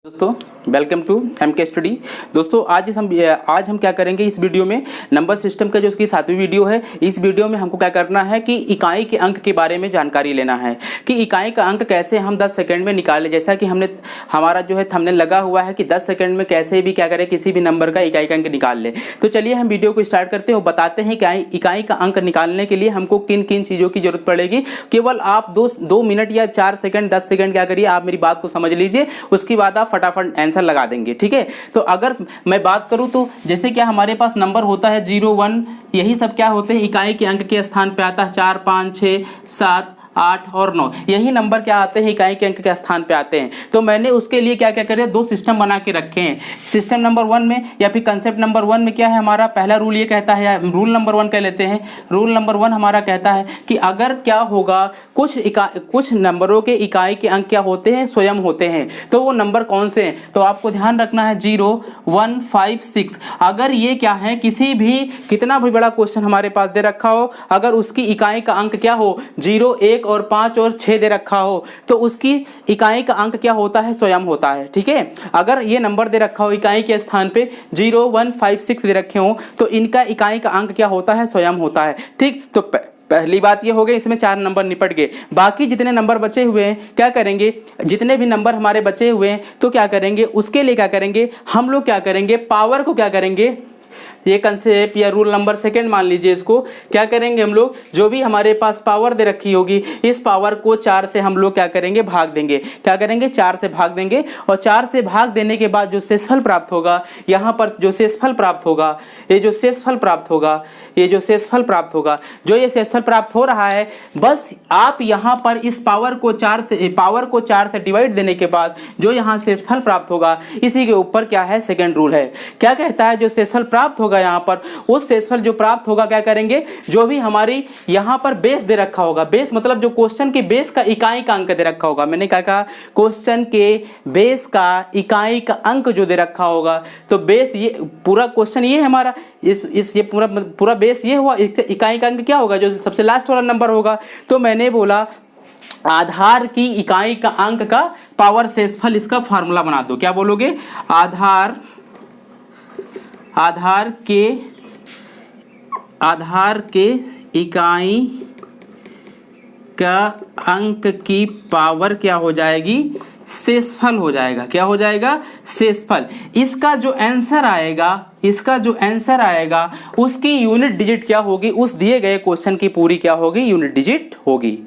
दोस्तों welcome to MK study. दोस्तों आज हम क्या करेंगे इस वीडियो में, नंबर सिस्टम का जो उसकी 7वीं वीडियो है। इस वीडियो में हमको क्या करना है कि इकाई के अंक के बारे में जानकारी लेना है कि इकाई का अंक कैसे हम 10 सेकंड में निकालें। जैसा कि हमारा जो है थंबनेल लगा हुआ है कि 10 सेकंड में कैसे भी क्या करें, किसी भी नंबर का इकाई का अंक निकाल लें। तो चलिए हम वीडियो को स्टार्ट करते हैं और बताते हैं कि इकाई का अंक निकालने के लिए हमको किन किन चीज़ों की जरूरत पड़ेगी। केवल आप 2 मिनट या 4 सेकंड 10 सेकंड क्या करिए, आप मेरी बात को समझ लीजिए, उसके बाद आप फटाफट आंसर लगा देंगे। ठीक है, तो अगर मैं बात करूं तो जैसे क्या हमारे पास नंबर होता है 0 1, यही सब क्या होते हैं इकाई के अंक के स्थान पे आता है। 4 5 6 7 8 और 9 यही नंबर क्या आते हैं इकाई के अंक के स्थान पे आते हैं। तो मैंने उसके लिए क्या क्या करे, 2 सिस्टम बना के रखे हैं। सिस्टम नंबर 1 में या फिर कंसेप्ट नंबर 1 में क्या है, हमारा पहला रूल ये कहता है, या रूल नंबर 1 कह लेते हैं। रूल नंबर 1 हमारा कहता है कि अगर क्या होगा, कुछ नंबरों के इकाई के अंक क्या होते हैं, स्वयं होते हैं। तो वो नंबर कौन से हैं, तो आपको ध्यान रखना है 0 1 5 6। अगर ये क्या है, किसी भी कितना भी बड़ा क्वेश्चन हमारे पास दे रखा हो, अगर उसकी इकाई का अंक क्या हो 0 1 और 5 और 6 दे रखा हो, तो उसकी इकाई का अंक क्या होता है, स्वयं होता है। ठीक है, अगर ये नंबर दे रखा हो इकाई के स्थान पे 0 1 5 6 दे रखे हो, तो इनका इकाई का अंक क्या होता है, स्वयं होता है। ठीक, तो पहली बात ये हो गई, इसमें 4 नंबर निपट गए। बाकी जितने नंबर बचे हुए हैं क्या करेंगे, जितने भी नंबर हमारे बचे हुए हैं तो क्या करेंगे, उसके लिए क्या करेंगे, हम लोग क्या करेंगे, पावर को क्या करेंगे, ये कंसेप्ट या रूल नंबर 2 मान लीजिए, इसको क्या करेंगे हम लोग, जो भी हमारे पास पावर दे रखी होगी इस पावर को 4 से हम लोग क्या करेंगे, भाग देंगे। क्या करेंगे, 4 से भाग देंगे, और 4 से भाग देने के बाद जो शेषफल प्राप्त होगा, यहाँ पर जो शेषफल प्राप्त होगा, ये जो शेषफल प्राप्त होगा, ये जो शेषफल प्राप्त होगा, जो ये शेषफल प्राप्त हो रहा है, बस आप यहाँ पर इस पावर को 4 से डिवाइड देने के बाद जो यहाँ शेषफल प्राप्त होगा, इसी के ऊपर क्या है, सेकंड रूल है। क्या कहता है, जो शेषफल प्राप्त होगा यहाँ पर, उस शेषफल जो प्राप्त होगा क्या करेंगे, जो भी हमारी यहाँ पर बेस दे रखा होगा, बेस मतलब जो क्वेश्चन के बेस का इकाई का अंक दे रखा होगा। मैंने क्या कहा, क्वेश्चन के बेस का इकाई का अंक जो दे रखा होगा, तो बेस ये पूरा क्वेश्चन ये है हमारा, ये पूरा बेस ये हुआ, इकाई का अंक क्या होगा, जो सबसे लास्ट वाला नंबर होगा। तो मैंने बोला आधार की इकाई का अंक का पावर शेषफल, इसका फार्मूला बना दो। क्या बोलोगे, आधार के इकाई का अंक की पावर क्या हो जाएगी, शेषफल हो जाएगा। क्या हो जाएगा, शेषफल। इसका जो आंसर आएगा उसकी यूनिट डिजिट क्या होगी, उस दिए गए क्वेश्चन की पूरी क्या होगी, यूनिट डिजिट होगी।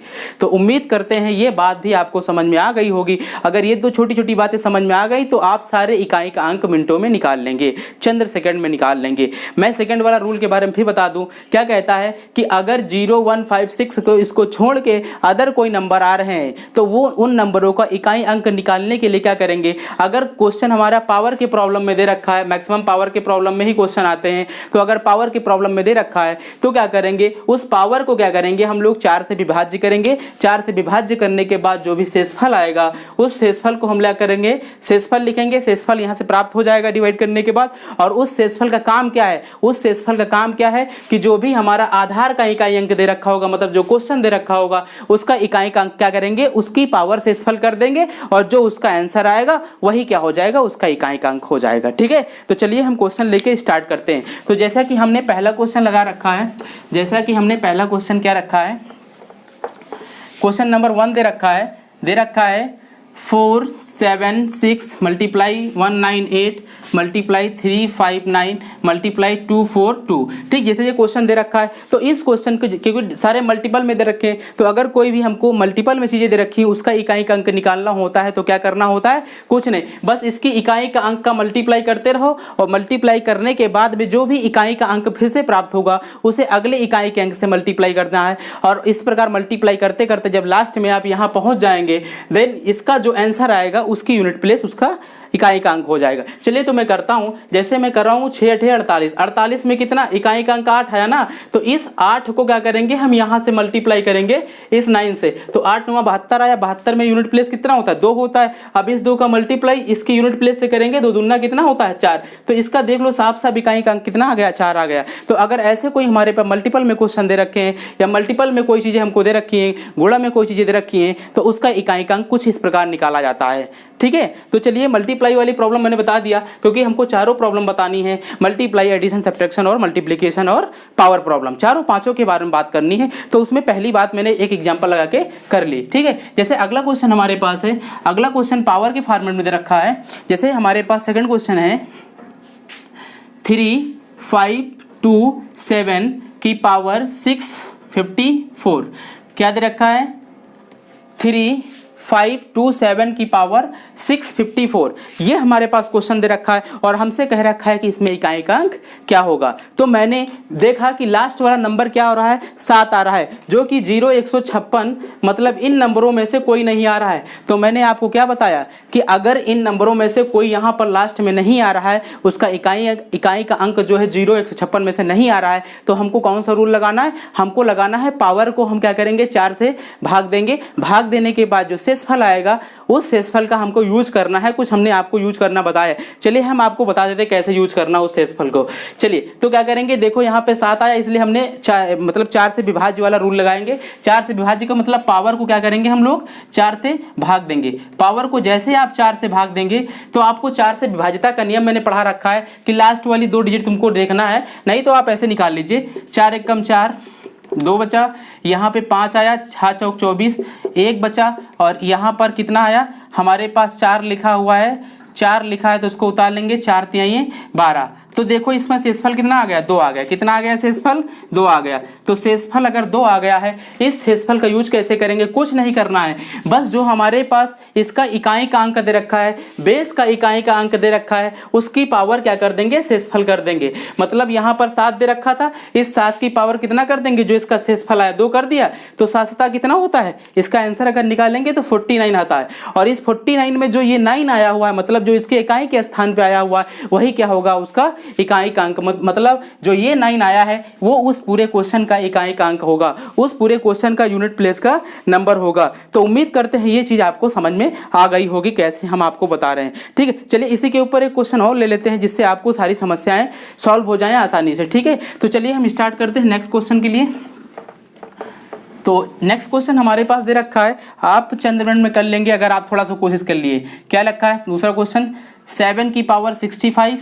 तो उम्मीद करते हैं ये बात भी आपको समझ में आ गई होगी। अगर ये 2 छोटी छोटी बातें समझ में आ गई तो आप सारे इकाई का अंक मिनटों में निकाल लेंगे, चंद सेकंड में निकाल लेंगे। मैं सेकंड वाला रूल के बारे में फिर बता दूं। क्या कहता है कि अगर 0 1 5 6 को इसको छोड़ के अदर कोई नंबर आ रहे हैं, तो वो उन नंबरों का इकाई अंक निकालने के लिए क्या करेंगे, अगर क्वेश्चन हमारा पावर के प्रॉब्लम में दे रखा है, मैक्सिमम पावर के प्रॉब्लम में ही क्वेश्चन आते हैं, तो अगर पावर की प्रॉब्लम में दे रखा है तो क्या करेंगे, उस पावर को क्या करेंगे, हम लोग 4 से विभाज्य करेंगे। 4 से विभाज्य करने के बाद जो भी शेषफल आएगा, उस शेषफल को हम क्या करेंगे, शेषफल लिखेंगे। शेषफल यहां से प्राप्त हो जाएगा डिवाइड करने के बाद, और उस शेषफल का काम क्या है, उस शेषफल का काम क्या है कि जो भी हमारा आधार का इकाई अंक दे रखा होगा, मतलब जो क्वेश्चन दे रखा होगा उसका इकाई का अंक क्या करेंगे, उसकी पावर शेषफल कर देंगे, और जो उसका आंसर आएगा वही क्या हो जाएगा, उसका इकाई का अंक हो जाएगा। ठीक है, तो चलिए हम क्वेश्चन लेके स्टार्ट करते हैं। तो जैसा कि हमने पहला क्वेश्चन लगा रखा है, पहला क्वेश्चन क्या रखा है, क्वेश्चन नंबर 1 दे रखा है 4 7 6 मल्टीप्लाई 198 मल्टीप्लाई 359 मल्टीप्लाई 242। ठीक, जैसे ये क्वेश्चन दे रखा है, तो इस क्वेश्चन को क्योंकि सारे मल्टीपल में दे रखे हैं, तो अगर कोई भी हमको मल्टीपल में चीजें दे रखी है, उसका इकाई का अंक निकालना होता है, तो क्या करना होता है, कुछ नहीं, बस इसकी इकाई का अंक का मल्टीप्लाई करते रहो, और मल्टीप्लाई करने के बाद में जो भी इकाई का अंक फिर से प्राप्त होगा उसे अगले इकाई के अंक से मल्टीप्लाई करना है। और इस प्रकार मल्टीप्लाई करते करते जब लास्ट में आप यहाँ पहुंच जाएंगे, देन इसका जो आंसर आएगा उसकी यूनिट प्लेस उसका इकाई का अंक हो जाएगा। चलिए तो मैं करता हूं, जैसे मैं कर रहा हूं 6 8 48, 48 में कितना इकाई का अंक 8 है ना, तो इस 8 को क्या करेंगे, हम यहां से मल्टीप्लाई करेंगे इस 9 से, तो 8 9 72 आया, 72 में यूनिट प्लेस कितना होता है, 2 होता है। अब इस 2 का मल्टीप्लाई इसकी यूनिट प्लेस से करेंगे, 2 दूना कितना होता है 4, तो इसका देख लो साफ साफ इकाई का अंक कितना आ गया, 4 आ गया। तो अगर ऐसे कोई हमारे पास मल्टीपल में क्वेश्चन दे रखे हैं, या मल्टीपल में कोई चीजें हमको दे रखी हैं, गुणा में कोई चीजें दे रखी हैं, तो उसका इकाई का अंक कुछ इस प्रकार निकाला जाता है। ठीक है, तो चलिए मल्टीप्लाई मल्टीप्लाई वाली प्रॉब्लम मैंने बता दिया, क्योंकि हमको चारों प्रॉब्लम बतानी है, मल्टीप्लाई, एडिशन, सब्ट्रैक्शन और मल्टीप्लिकेशन और पावर प्रॉब्लम, चारों पांचों के बारे में बात करनी है। तो उसमें पहली बात मैंने एक एग्जांपल लगा के कर ली, ठीक है। जैसे अगला क्वेश्चन हमारे पास है, अगला क्वेश्चन पावर के फॉर्मेट में दे रखा है। जैसे हमारे पास सेकंड क्वेश्चन है 3527 की पावर 654, क्या दे रखा है 3527 की पावर 654, ये हमारे पास क्वेश्चन दे रखा है और हमसे कह रखा है कि इसमें इकाई का अंक क्या होगा। तो मैंने देखा कि लास्ट वाला नंबर क्या हो रहा है, 7 आ रहा है, जो कि 0 156, मतलब इन नंबरों में से कोई नहीं आ रहा है। तो मैंने आपको क्या बताया कि अगर इन नंबरों में से कोई यहाँ पर लास्ट में नहीं आ रहा है, उसका इकाई का अंक जो है 0 156 में से नहीं आ रहा है, तो हमको कौन सा रूल लगाना है, हमको लगाना है पावर को हम क्या करेंगे 4 से भाग देंगे। भाग देने के बाद जो शेषफल आएगा उस शेषफल का हमको यूज करना है, कुछ हमने आपको यूज करना बताया। चलिए हम आपको बता देते कैसे यूज करना उस शेषफल को। चलिए तो क्या करेंगे, देखो यहाँ पे 7 आया, इसलिए हमने मतलब 4 से विभाज्य वाला रूल लगाएंगे। 4 से विभाज्य का मतलब पावर को क्या करेंगे हम लोग 4 से भाग देंगे। पावर को जैसे आप 4 से भाग देंगे तो आपको 4 से विभाज्यता का नियम मैंने पढ़ा रखा है कि लास्ट वाली 2 डिजिट तुमको देखना है, नहीं तो आप ऐसे निकाल लीजिए, 4 एकम 4, 2 बचा, यहाँ पे 5 आया, 6 चौक 24, 1 बचा, और यहाँ पर कितना आया हमारे पास 4 लिखा हुआ है, 4 लिखा है तो उसको उतार लेंगे, 4 तिहाई 12। तो देखो इसमें शेषफल कितना आ गया, 2 आ गया। कितना आ गया शेषफल, 2 आ गया। तो शेषफल अगर 2 आ गया है, इस शेषफल का यूज कैसे करेंगे, कुछ नहीं करना है, बस जो हमारे पास इसका इकाई का अंक दे रखा है, बेस का इकाई का अंक दे रखा है, उसकी पावर क्या कर देंगे, शेषफल कर देंगे। मतलब यहाँ पर 7 दे रखा था, इस 7 की पावर कितना कर देंगे, जो इसका शेषफल आया 2 कर दिया, तो 7 कितना होता है, इसका आंसर अगर निकालेंगे तो 49 आता है। और इस 49 में जो ये 9 आया हुआ है, मतलब जो इसके इकाई के स्थान पे आया हुआ है, वही क्या होगा, उसका इकाई का अंक। मतलब जो ये 9 आया है वो उस पूरे क्वेश्चन का इकाई का अंक होगा, उस पूरे क्वेश्चन का यूनिट प्लेस का नंबर होगा। तो उम्मीद करते हैं ये चीज आपको समझ में आ गई होगी, कैसे हम आपको बता रहे हैं, ठीक है। चलिए इसी के ऊपर एक क्वेश्चन और ले लेते हैं, जिससे आपको सारी समस्याएं सॉल्व हो जाएं आसानी से, ठीक है। तो चलिए हम स्टार्ट करते हैं नेक्स्ट क्वेश्चन के लिए। तो नेक्स्ट क्वेश्चन हमारे पास दे रखा है, आप चंद्रवर्ण में कर लेंगे अगर आप थोड़ा सा कोशिश कर लिए। क्या रखा है दूसरा क्वेश्चन, 7 की पावर 65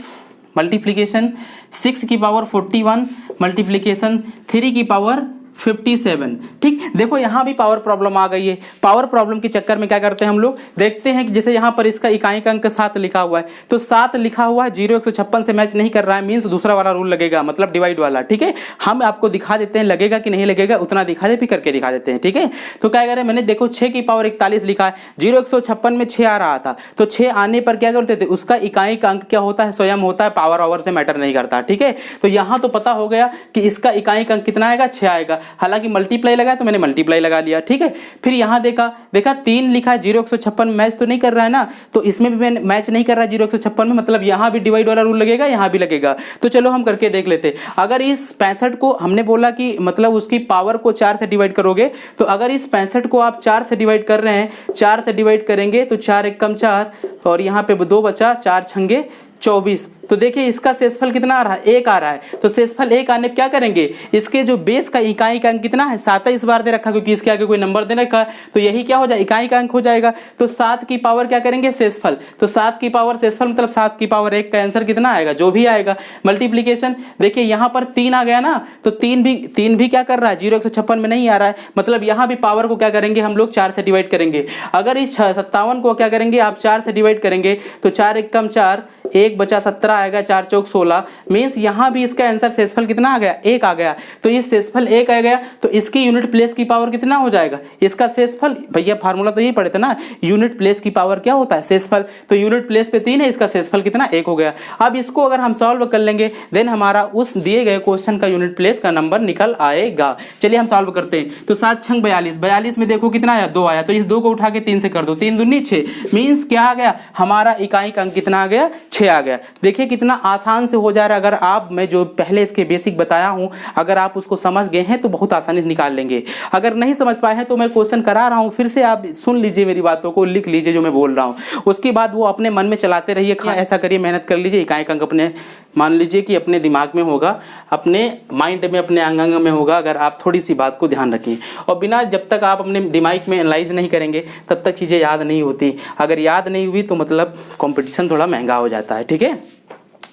मल्टीप्लिकेशन 6 की पावर 41 मल्टीप्लिकेशन 3 की पावर 57। ठीक, देखो यहाँ भी पावर प्रॉब्लम आ गई है। पावर प्रॉब्लम के चक्कर में क्या करते हैं हम लोग, देखते हैं कि जैसे यहाँ पर इसका इकाई का अंक 7 लिखा हुआ है, तो 7 लिखा हुआ है 0 156 से मैच नहीं कर रहा है, मीन्स दूसरा वाला रूल लगेगा, मतलब डिवाइड वाला। ठीक है, हम आपको दिखा देते हैं लगेगा कि नहीं लगेगा, उतना दिखा दे फिर करके दिखा देते हैं। ठीक है, तो क्या करें, मैंने देखो 6 की पावर 41 लिखा है, 0 156 में 6 आ रहा था, तो 6 आने पर क्या करते थे, उसका इकाई का अंक क्या होता है, स्वयं होता है, पावर ओवर से मैटर नहीं करता। ठीक है, तो यहाँ तो पता हो गया कि इसका इकाई का अंक कितना आएगा, 6 आएगा। हालांकि मल्टीप्लाई लगा तो मैंने मल्टीप्लाई लगा लिया। ठीक है, फिर यहाँ देखा 3 लिखा है, 0 156 में मैच तो नहीं कर रहा है ना, तो इसमें भी मैच नहीं कर रहा है 0 156 में, मतलब यहाँ भी डिवाइड वाला रूल लगेगा, यहाँ भी लगेगा। तो चलो हम करके देख लेते। अगर इस 65 को हमने बोला कि मतलब उसकी पावर को 4 से डिवाइड करोगे, तो अगर इस 65 को आप 4 से डिवाइड कर रहे हैं, 4 से डिवाइड करेंगे तो 4 एकम 4 और यहाँ पे 2 बचा, 4 छंगे 24। तो देखिए इसका शेषफल कितना आ रहा है, 1 आ रहा है। तो शेषफल 1 आने पर क्या करेंगे, इसके जो बेस का इकाई का अंक कितना है, 7 इस बार दे रखा, क्योंकि इसके आगे कोई नंबर दे रखा है, तो यही क्या हो जाए, इकाई का अंक हो जाएगा। तो 7 की पावर क्या करेंगे, शेषफल, तो 7 की पावर शेषफल मतलब 7 की पावर 1 का आंसर कितना आएगा, जो भी आएगा। मल्टीप्लीकेशन देखिए यहाँ पर 3 आ गया ना, तो 3 भी क्या कर रहा है, 0 156 में नहीं आ रहा है, मतलब यहाँ भी पावर को क्या करेंगे हम लोग 4 से डिवाइड करेंगे। अगर इस 57 को क्या करेंगे आप 4 से डिवाइड करेंगे, तो 4 एकम 4, 1 बचा 17 आएगा, 4 चौक 16, मीन्स यहाँ भी इसका आंसर शेषफल कितना आ गया, 1 आ गया। तो ये शेषफल 1 आ गया, तो इसकी यूनिट प्लेस की पावर कितना हो जाएगा, इसका शेषफल, भैया फार्मूला तो यही पढ़े थे ना, यूनिट प्लेस की पावर क्या होता है, शेषफल। तो यूनिट प्लेस पे 3 है, इसका शेषफल कितना, 1 हो गया। अब इसको अगर हम सॉल्व कर लेंगे, देन हमारा उस दिए गए क्वेश्चन का यूनिट प्लेस का नंबर निकल आएगा। चलिए हम सॉल्व करते हैं। तो 7 छंग 42, 42 में देखो कितना आया, 2 आया, तो इस 2 को उठा के 3 से कर दो, 3 दूनी 6, मीन्स क्या आ गया, हमारा इकाई का अंक कितना आ गया, 6 आ गया। देखिए कितना आसान से हो जा रहा है। अगर आप, मैं जो पहले इसके बेसिक बताया हूं, अगर आप उसको समझ गए हैं तो बहुत आसानी से निकाल लेंगे। अगर नहीं समझ पाए हैं तो मैं क्वेश्चन करा रहा हूं, फिर से आप सुन लीजिए, मेरी बातों को लिख लीजिए जो मैं बोल रहा हूं, उसके बाद वो अपने मन में चलाते रहिए, ऐसा करिए, मेहनत कर लीजिए, इकाई का अंक अपने मान लीजिए कि अपने दिमाग में होगा, अपने माइंड में, अपने अंग अंग में होगा, अगर आप थोड़ी सी बात को ध्यान रखें। और बिना, जब तक आप अपने दिमाग में एनालाइज नहीं करेंगे तब तक चीज़ें याद नहीं होती। अगर याद नहीं हुई तो मतलब कंपटीशन थोड़ा महंगा हो जाता है, ठीक है।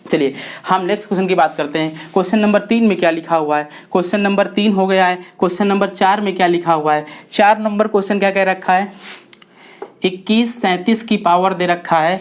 चलिए हम नेक्स्ट क्वेश्चन की बात करते हैं। क्वेश्चन नंबर 3 में क्या लिखा हुआ है? क्वेश्चन नंबर 3 हो गया है। क्वेश्चन नंबर 4 में क्या लिखा हुआ है? 4 नंबर क्वेश्चन क्या कह रखा है? 21 37 की पावर दे रखा है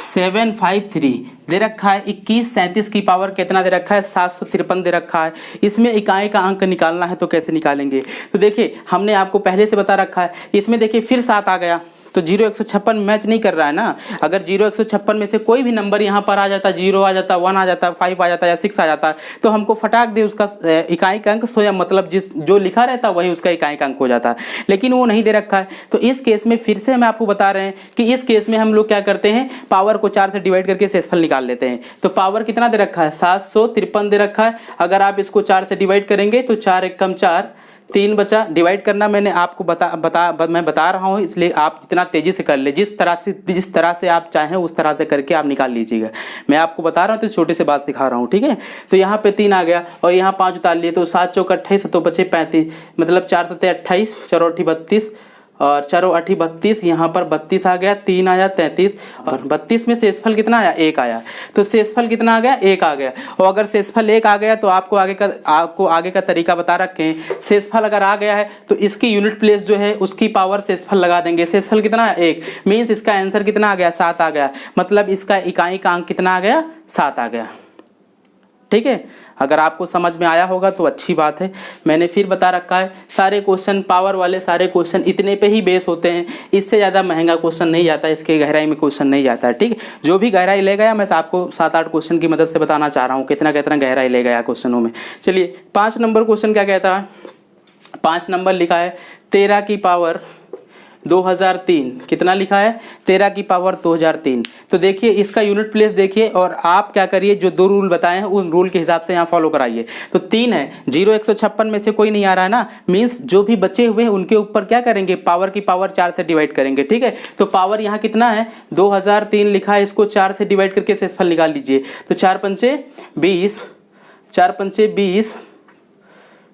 753 दे रखा है। 21 37 की पावर कितना दे रखा है? 753 दे रखा है। इसमें इकाई का अंक निकालना है तो कैसे निकालेंगे? तो देखिए हमने आपको पहले से बता रखा है। इसमें देखिए फिर 7 आ गया तो 0 156 मैच नहीं कर रहा है ना। अगर 0 156 में से कोई भी नंबर यहाँ पर आ जाता, 0 आ जाता, 1 आ जाता, 5 आ जाता या 6 आ जाता, तो हमको फटाक दे उसका इकाई का अंक स्वयं, मतलब जो लिखा रहता वही उसका इकाई का अंक हो जाता। लेकिन वो नहीं दे रखा है। तो इस केस में फिर से हम आपको बता रहे हैं कि इस केस में हम लोग क्या करते हैं, पावर को 4 से डिवाइड करके शेषफल निकाल लेते हैं। तो पावर कितना दे रखा है? 753 दे रखा है। अगर आप इसको 4 से डिवाइड करेंगे तो 4 एकम 4, 3 बचा। डिवाइड करना मैंने आपको मैं बता रहा हूँ, इसलिए आप जितना तेजी से कर ले, जिस तरह से आप चाहें उस तरह से करके आप निकाल लीजिएगा। मैं आपको बता रहा हूँ तो छोटे से बात सिखा रहा हूँ, ठीक है। तो यहाँ पे 3 आ गया और यहाँ 5 उतार लिए तो 7 चौक 28 तो बचे 35, मतलब 4 सत्ते 28, 4 8 32 और 4 8 32, यहाँ पर 32 आ गया, 3 आया 33 और 32 में शेषफल कितना आया? 1 आया। तो शेषफल कितना आ गया? 1 आ गया। और अगर शेषफल 1 आ गया तो आपको आगे का तरीका बता रखे हैं। शेषफल अगर आ गया है तो इसकी यूनिट प्लेस जो है उसकी पावर शेषफल लगा देंगे। शेषफल कितना है? 1, मीन्स इसका आंसर कितना आ गया? 7 आ गया। मतलब इसका इकाई का अंक कितना आ गया? 7 आ गया, ठीक है। अगर आपको समझ में आया होगा तो अच्छी बात है। मैंने फिर बता रखा है सारे क्वेश्चन, पावर वाले सारे क्वेश्चन इतने पे ही बेस होते हैं, इससे ज़्यादा महंगा क्वेश्चन नहीं जाता, इसके गहराई में क्वेश्चन नहीं जाता है, ठीक है। जो भी गहराई ले गया मैं आपको 7-8 क्वेश्चन की मदद से बताना चाह रहा हूँ कितना कितना गहराई ले गया क्वेश्चनों में। चलिए 5 नंबर क्वेश्चन क्या कहता है? 5 नंबर लिखा है 13 की पावर 2003। कितना लिखा है? 13 की पावर 2003। तो देखिए इसका यूनिट प्लेस देखिए और आप क्या करिए, जो 2 रूल बताए हैं उन रूल के हिसाब से यहाँ फॉलो कराइए। तो 3 है, 0 156 में से कोई नहीं आ रहा है ना, मीन्स जो भी बचे हुए हैं उनके ऊपर क्या करेंगे? पावर की पावर 4 से डिवाइड करेंगे, ठीक है। तो पावर यहाँ कितना है? 2003 लिखा है, इसको 4 से डिवाइड करके शेषफल निकाल लीजिए। तो 4 पंचे 20, 4 पंचे 20,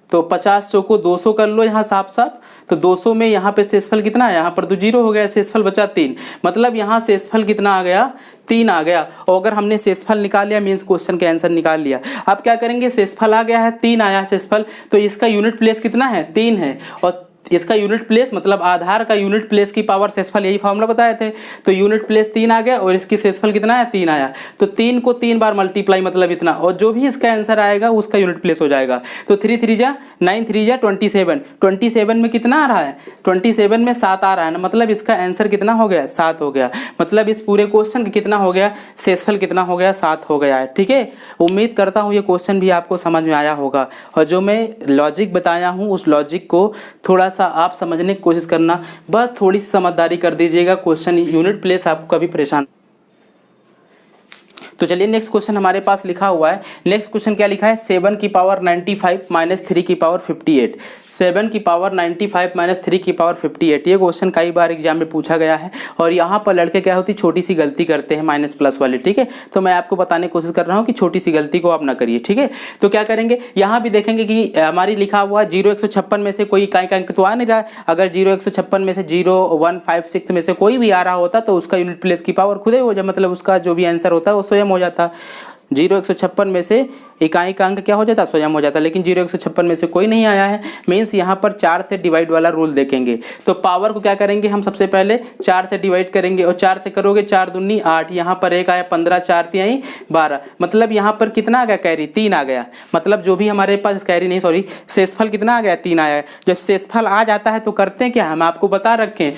तो 50 चौको 200 कर लो यहाँ साफ साफ। तो 200 में यहाँ पे शेषफल कितना है? यहाँ पर तो 0 हो गया, शेषफल बचा 3, मतलब यहाँ शेषफल कितना आ गया? 3 आ गया। और अगर हमने शेषफल निकाल लिया मीन्स क्वेश्चन के आंसर निकाल लिया। अब क्या करेंगे? शेषफल आ गया है, 3 आया शेषफल, तो इसका यूनिट प्लेस कितना है? 3 है। और इसका यूनिट प्लेस मतलब आधार का यूनिट प्लेस की पावर शेषफल, यही फॉर्मूला बताए थे। तो यूनिट प्लेस 3 आ गया और इसकी शेषफल कितना है? 3 आया। तो 3 को 3 बार मल्टीप्लाई मतलब इतना, और जो भी इसका आंसर आएगा उसका यूनिट प्लेस हो जाएगा। तो 3 3 जा 9, 3 जा 27, 27 में कितना आ रहा है? 27 में 7 आ रहा है ना, मतलब इसका आंसर कितना हो गया? 7 हो गया। मतलब इस पूरे क्वेश्चन का कितना हो गया? शेषफल कितना हो गया? 7 हो गया है, ठीक है। उम्मीद करता हूँ ये क्वेश्चन भी आपको समझ में आया होगा, और जो मैं लॉजिक बताया हूँ उस लॉजिक को थोड़ा सा आप समझने की कोशिश करना, बस थोड़ी सी समझदारी कर दीजिएगा। क्वेश्चन यूनिट प्लेस आपको कभी परेशान। तो चलिए नेक्स्ट क्वेश्चन हमारे पास लिखा हुआ है। नेक्स्ट क्वेश्चन क्या लिखा है? 7 की पावर 95 माइनस 3 की पावर 58। 7 की पावर 95 माइनस 3 की पावर 58। ये क्वेश्चन कई बार एग्जाम में पूछा गया है, और यहाँ पर लड़के क्या होती छोटी सी गलती करते हैं माइनस प्लस वाले, ठीक है। तो मैं आपको बताने की कोशिश कर रहा हूँ कि छोटी सी गलती को आप ना करिए, ठीक है। तो क्या करेंगे, यहाँ भी देखेंगे कि हमारी लिखा हुआ 0 156 में से कोई इकाई का अंक तो आ नहीं रहा। अगर 0 156 में से 0 1 5 6 में से कोई भी आ रहा होता तो उसका यूनिट प्लेस की पावर खुद ही हो जाए, मतलब उसका जो भी आंसर होता है वो स्वयं हो जाता। 0 156 में से इकाई का अंक क्या हो जाता? स्वयं हो जाता। लेकिन 0 156 में से कोई नहीं आया है, मीन्स यहाँ पर 4 से डिवाइड वाला रूल देखेंगे। तो पावर को क्या करेंगे हम? सबसे पहले 4 से डिवाइड करेंगे, और 4 से करोगे 4 दूनी 8, यहाँ पर 1 आया 15, 4 3 12, मतलब यहाँ पर कितना आ गया? कैरी 3 आ गया। मतलब जो भी हमारे पास कैरी नहीं, सॉरी, शेषफल कितना आ गया? 3 आया। जब शेषफल आ जाता है तो करते हैं क्या, हम आपको बता रखे हैं।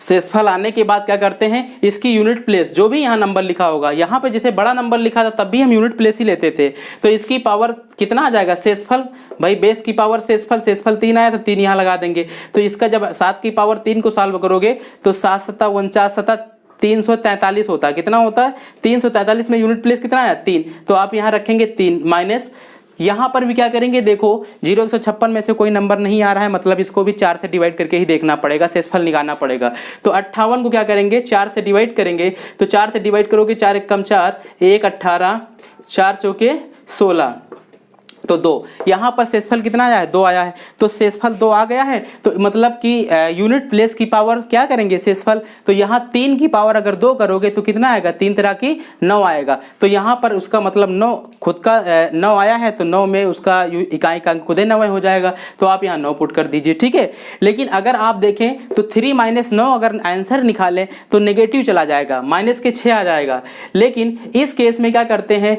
शेषफल आने के बाद क्या करते हैं, इसकी यूनिट प्लेस जो भी यहाँ नंबर लिखा होगा, यहाँ पे जैसे बड़ा नंबर लिखा था तब भी हम यूनिट प्लेस ही लेते थे, तो इसकी पावर कितना आ जाएगा? शेषफल, भाई बेस की पावर शेषफल, शेषफल 3 आया तो 3 यहाँ लगा देंगे। तो इसका जब 7 की पावर 3 को सॉल्व करोगे तो 7 7 49 7 343 होता है। कितना होता है? 343 में यूनिट प्लेस कितना आया? 3। तो आप यहाँ रखेंगे 3 माइनस, यहाँ पर भी क्या करेंगे, देखो 0 156 में से कोई नंबर नहीं आ रहा है, मतलब इसको भी 4 से डिवाइड करके ही देखना पड़ेगा, शेषफल निकालना पड़ेगा। तो 58 को क्या करेंगे, 4 से डिवाइड करेंगे। तो 4 से डिवाइड करोगे, 4 एकम 4, 1 18, 4 चौके 16, तो 2। यहाँ पर शेषफल कितना आया है, 2 आया है। तो शेषफल 2 आ गया है, तो मतलब कि यूनिट प्लेस की पावर क्या करेंगे, शेषफल। तो यहाँ 3 की पावर अगर 2 करोगे तो कितना आएगा, 3 तरह की 9 आएगा। तो यहाँ पर उसका मतलब 9 खुद का 9 आया है, तो 9 में उसका इकाई का अंक खुदे 9 हो जाएगा। तो आप यहाँ 9 पुट कर दीजिए, ठीक है। लेकिन अगर आप देखें तो 3 - 9 अगर आंसर निकालें तो नेगेटिव चला जाएगा, माइनस के 6 आ जाएगा। लेकिन इस केस में क्या करते हैं,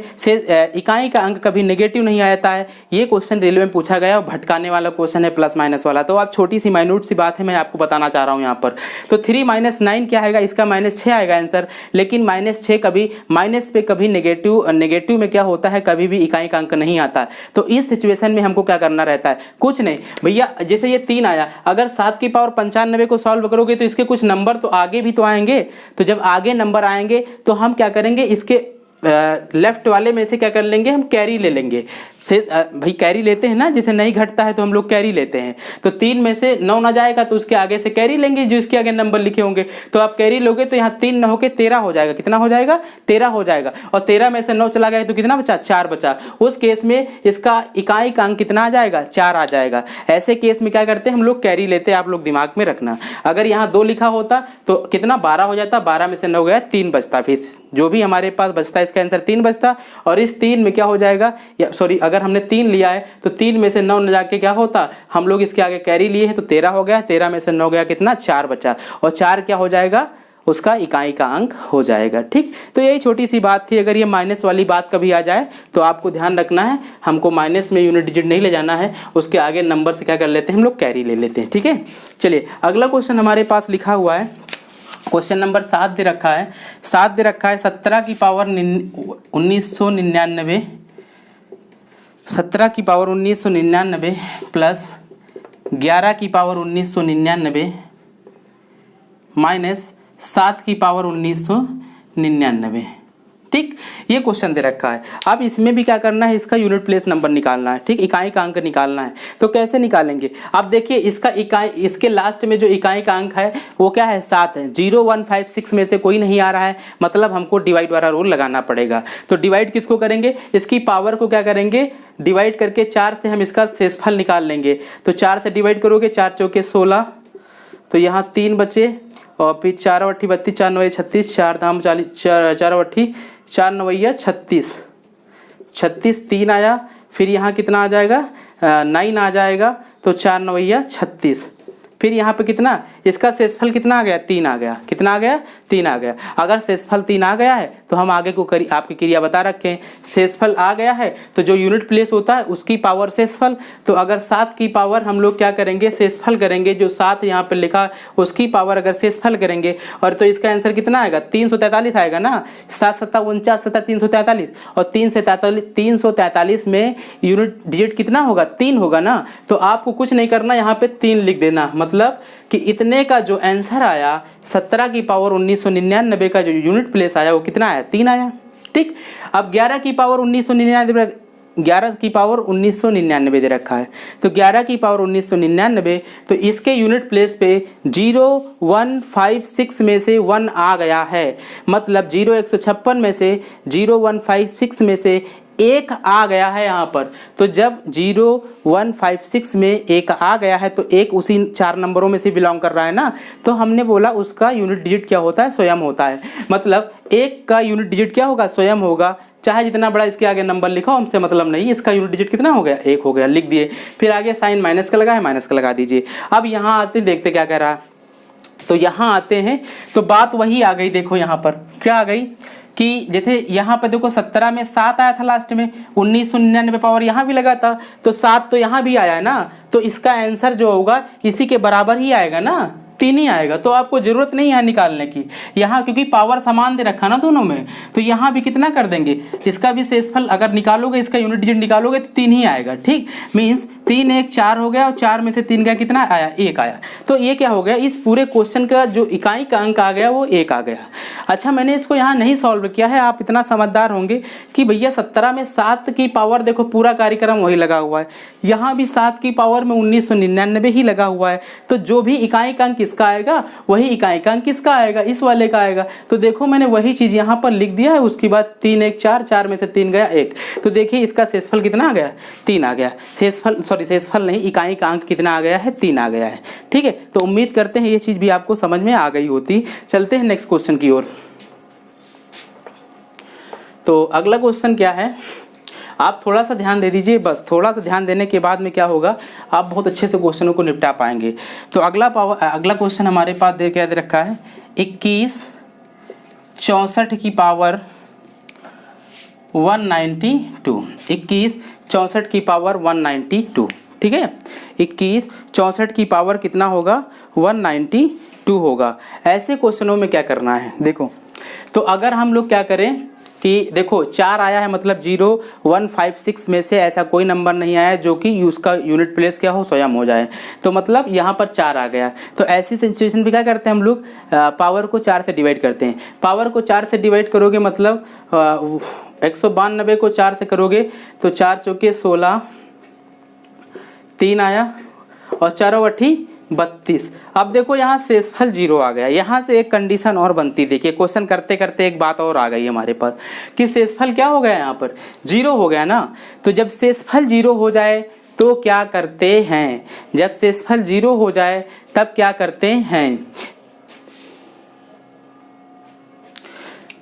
इकाई का अंक कभी नेगेटिव नहीं आता है। ये क्वेश्चन रेलवे में पूछा गया और भटकाने वाला क्वेश्चन है, प्लस माइनस वाला। तो आप छोटी सी माइन्यूट सी बात है, मैं आपको बताना चाह रहा हूँ यहाँ पर। तो 3 - 9 क्या आएगा, इसका -6 आएगा आंसर। लेकिन -6 कभी माइनस पे कभी नेगेटिव में क्या होता है, कभी भी इकाई का अंक नहीं आता। तो इस सिचुएशन में हमको क्या करना रहता है, कुछ नहीं भैया। जैसे ये 3 आया, अगर 7 की पावर 95 को सॉल्व करोगे तो इसके कुछ नंबर तो आगे भी तो आएंगे। तो जब आगे नंबर आएंगे तो हम क्या करेंगे, इसके लेफ्ट वाले में से क्या कर लेंगे, हम कैरी ले लेंगे। से भाई कैरी लेते हैं ना, जैसे नहीं घटता है तो हम लोग कैरी लेते हैं। तो 3 में से 9 ना जाएगा तो उसके आगे से कैरी लेंगे, जो इसके आगे नंबर लिखे होंगे। तो आप कैरी लोगे तो यहाँ 3 न होके 13 हो जाएगा। कितना हो जाएगा, 13 हो जाएगा। और 13 में से 9 चला गया तो कितना बचा, 4 बचा। उस केस में इसका इकाई का अंक कितना आ जाएगा, 4 आ जाएगा। ऐसे केस में क्या करते हैं हम लोग, कैरी लेते हैं। आप लोग दिमाग में रखना, अगर यहाँ 2 लिखा होता तो कितना 12 हो जाता, 12 में से 9 गया, 3 बचता। फिर जो भी हमारे पास बचता है इसका आंसर 3 बचता। और इस 3 में क्या हो जाएगा, सॉरी अगर हमने 3 लिया है तो 3 में से 9 न जाके क्या होता, हम लोग इसके आगे कैरी लिए हैं तो 13 हो गया। 13 में से 9 गया, कितना, 4 बचा। और 4 क्या हो जाएगा, उसका इकाई का अंक हो जाएगा, ठीक। तो यही छोटी सी बात थी। अगर ये माइनस वाली बात कभी आ जाए तो आपको ध्यान रखना है, हमको माइनस में यूनिट डिजिट नहीं ले जाना है, उसके आगे नंबर से क्या कर लेते हैं हम लोग, कैरी ले लेते हैं, ठीक है। चलिए अगला क्वेश्चन हमारे पास लिखा हुआ है, क्वेश्चन नंबर 7 दे रखा है। 7 दे रखा है 17 की पावर 1999, 17 की पावर 1999 प्लस 11 की पावर 1999 माइनस 7 की पावर 1999, ठीक। ये क्वेश्चन दे रखा है। अब इसमें भी क्या करना है, इसका यूनिट प्लेस नंबर निकालना है, ठीक, इकाई का अंक निकालना है। तो कैसे निकालेंगे, अब देखिए इसका इकाई, इसके लास्ट में जो इकाई का अंक है वो क्या है, 7 है। 0156 में से कोई नहीं आ रहा है, मतलब हमको डिवाइड वाला रूल लगाना पड़ेगा। तो डिवाइड किसको करेंगे, इसकी पावर को क्या करेंगे, डिवाइड करके 4 से हम इसका शेषफल निकाल लेंगे। तो 4 से डिवाइड करोगे, 4 चौके 16, तो यहाँ 3 बचे। और फिर 4 अट्ठी 32, 4 9 36, 4 धाम 40, 4 अट्ठी 4 9 36, 36 3 आया। फिर यहाँ कितना आ जाएगा, 9 आ जाएगा। तो 4 9 36। फिर यहाँ पे कितना, इसका शेषफल कितना आ गया, 3 आ गया। कितना आ गया, 3 आ गया। अगर शेषफल 3 आ गया है तो हम आगे को आपकी क्रिया बता रखे हैं। शेषफल आ गया है तो जो यूनिट प्लेस होता है उसकी पावर शेषफल। तो अगर 7 की पावर हम लोग क्या करेंगे, शेषफल करेंगे। जो 7 यहाँ पे लिखा उसकी पावर अगर शेषफल करेंगे, और तो इसका आंसर कितना आएगा, 343 आएगा ना। 7 7 49 7 343, और 343 में यूनिट डिजिट कितना होगा, 3 होगा ना। तो आपको कुछ नहीं करना, यहाँ पे 3 लिख देना। मतलब कि इतने का जो आंसर आया 17 की पावर 1999 का जो यूनिट प्लेस आया वो कितना आया, 3 आया, ठीक। अब 11 की पावर 1999 दे रखा है। तो 11 की पावर 1999, तो इसके यूनिट प्लेस पे 0156 में से 1 आ गया है। मतलब 0156 में से 0156 में से 1 आ गया है यहाँ पर। तो जब 0156 में 1 आ गया है तो 1 उसी 4 नंबरों में से बिलोंग कर रहा है ना। तो हमने बोला उसका यूनिट डिजिट क्या होता है, स्वयं होता है। मतलब 1 का यूनिट डिजिट क्या होगा, स्वयं होगा। चाहे जितना बड़ा इसके आगे नंबर लिखो, हमसे मतलब नहीं। इसका यूनिट डिजिट कितना हो गया, 1 हो गया, लिख दिए। फिर आगे साइन माइनस का लगा है, माइनस का लगा दीजिए। अब यहाँ आते देखते क्या कह रहा है। तो यहाँ आते हैं तो बात वही आ गई। देखो यहाँ पर क्या आ गई कि जैसे यहाँ पे देखो 17 में 7 आया था लास्ट में, 1999 पावर यहाँ भी लगा था, तो 7 तो यहाँ भी आया है ना। तो इसका आंसर जो होगा इसी के बराबर ही आएगा ना, 3 ही आएगा। तो आपको जरूरत नहीं है निकालने की यहाँ, क्योंकि पावर समान दे रखा ना दोनों में। तो यहाँ भी कितना कर देंगे, इसका भी शेषफल अगर निकालोगे, इसका यूनिट डिजिट निकालोगे तो 3 ही आएगा, ठीक। मीन्स 3 1 4 हो गया और 4 में से 3 गया, कितना आया, 1 आया। तो ये क्या हो गया, इस पूरे क्वेश्चन का जो इकाई का अंक आ गया वो 1 आ गया। अच्छा, मैंने इसको यहाँ नहीं सॉल्व किया है, आप इतना समझदार होंगे कि भैया 17 में 7 की पावर, देखो पूरा कार्यक्रम वही लगा हुआ है, यहाँ भी 7 की पावर में 1999 ही लगा हुआ है। तो जो भी इकाई का अंक किसका आएगा वही इकाई का अंक किसका आएगा, इस वाले का आएगा। तो देखो मैंने वही चीज़ यहाँ पर लिख दिया है। उसके बाद 3 1 4, 4 में से 3 गया 1। तो देखिए इसका शेषफल कितना आ गया, 3 आ गया। शेषफल नहीं, इकाई का अंक कितना आ गया है, 3 आ गया है। ठीक है, तो उम्मीद करते हैं ये चीज़ भी आपको समझ में आ गई होती। चलते हैं नेक्स्ट क्वेश्चन की ओर। तो अगला क्वेश्चन क्या है, आप थोड़ा सा ध्यान दे दीजिए, बस थोड़ा सा ध्यान देने के बाद में क्या होगा, आप बहुत अच्छे से क्वेश्चनों को निपटा पाएंगे। तो अगला क्वेश्चन हमारे पास क्या दे रखा है, 21 64 की पावर 192। 21 64 की पावर 192। ठीक है, 21 64 की पावर कितना होगा, 192 होगा। ऐसे क्वेश्चनों में क्या करना है, देखो तो अगर हम लोग क्या करें कि देखो 4 आया है, मतलब 0 1 5 6 में से ऐसा कोई नंबर नहीं आया जो कि उसका यूनिट प्लेस क्या हो, स्वयं हो जाए। तो मतलब यहाँ पर 4 आ गया। तो ऐसी सिचुएशन पे क्या करते हैं हम लोग, पावर को 4 से डिवाइड करते हैं। पावर को 4 से डिवाइड करोगे मतलब 192 को 4 से करोगे तो 4 चौके 16, 3 आया और 4 8 32। अब देखो यहाँ शेषफल 0 आ गया। यहाँ से एक कंडीशन और बनती, देखिए क्वेश्चन करते करते एक बात और आ गई हमारे पास कि शेषफल क्या हो गया, यहाँ पर 0 हो गया ना। तो जब शेषफल 0 हो जाए तो क्या करते हैं, जब शेषफल 0 हो जाए तब क्या करते हैं,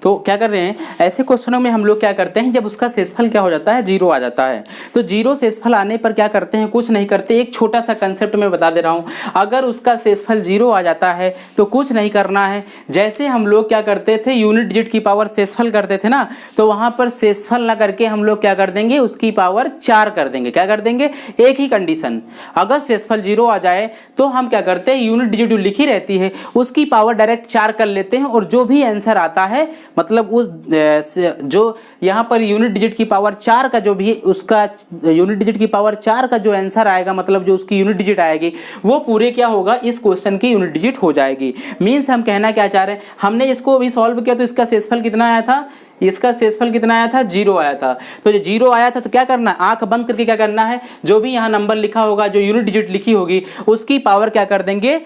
तो क्या कर रहे हैं, ऐसे क्वेश्चनों में हम लोग क्या करते हैं, जब उसका शेषफल क्या हो जाता है, 0 आ जाता है, तो 0 शेषफल आने पर क्या करते हैं, कुछ नहीं करते। एक छोटा सा कंसेप्ट मैं बता दे रहा हूँ, अगर उसका शेषफल 0 आ जाता है तो कुछ नहीं करना है। जैसे हम लोग क्या करते थे, यूनिट डिजिट की पावर शेषफल करते थे ना, तो वहाँ पर शेषफल ना करके हम लोग क्या कर देंगे, उसकी पावर 4 कर देंगे। क्या कर देंगे, एक ही कंडीशन, अगर शेषफल 0 आ जाए तो हम क्या करते हैं, यूनिट डिजिट जो लिखी रहती है उसकी पावर डायरेक्ट 4 कर लेते हैं, और जो भी आंसर आता है, मतलब उस जो यहाँ पर यूनिट डिजिट की पावर 4 का जो भी उसका यूनिट डिजिट की पावर 4 का जो आंसर आएगा, मतलब जो उसकी यूनिट डिजिट आएगी वो पूरे क्या होगा, इस क्वेश्चन की यूनिट डिजिट हो जाएगी। मीन्स हम कहना क्या चाह रहे हैं, हमने इसको अभी सॉल्व किया तो इसका शेषफल कितना आया था, इसका शेषफल कितना आया था, 0 आया था। तो जो 0 आया था तो क्या करना है, आंख बंद करके क्या करना है, जो भी यहाँ नंबर लिखा होगा, जो यूनिट डिजिट लिखी होगी उसकी पावर क्या कर देंगे,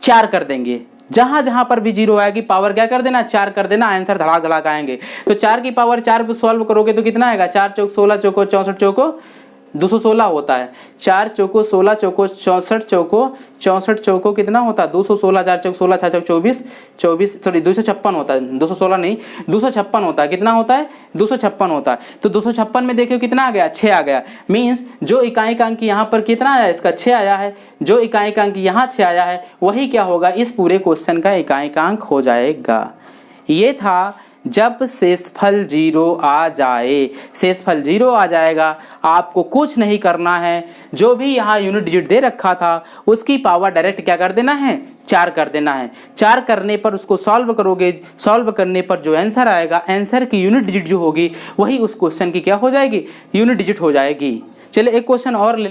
4 कर देंगे। जहां जहां पर भी 0 आएगी पावर क्या कर देना, 4 कर देना, आंसर धड़ाक धड़ाक आएंगे। तो 4 की पावर 4 पे सॉल्व करोगे तो कितना आएगा, 4 चौक 16 चौको 64 चौको 216 होता है। 4 चौको 16 चौको 64 चौको 64 चौको कितना होता है, 216, 4 चौक 16, 6 चौक 24 सॉरी 256 होता है, 216 नहीं 256 होता है। कितना होता है, 256 होता है। तो 256 में देखियो कितना आ गया, 6 आ गया। मीन्स जो इकाई का अंक यहाँ पर कितना आया, इसका 6 आया है, जो इकाई का अंक यहाँ 6 आया है वही क्या होगा, इस पूरे क्वेश्चन का इकाई का अंक हो जाएगा। ये था जब शेषफल 0 आ जाए, शेषफल 0 आ जाएगा, आपको कुछ नहीं करना है, जो भी यहाँ यूनिट डिजिट दे रखा था उसकी पावर डायरेक्ट क्या कर देना है, 4 कर देना है। 4 करने पर उसको सॉल्व करोगे, सॉल्व करने पर जो आंसर आएगा, आंसर की यूनिट डिजिट जो होगी वही उस क्वेश्चन की क्या हो जाएगी, यूनिट डिजिट हो जाएगी। चलिए एक क्वेश्चन और ले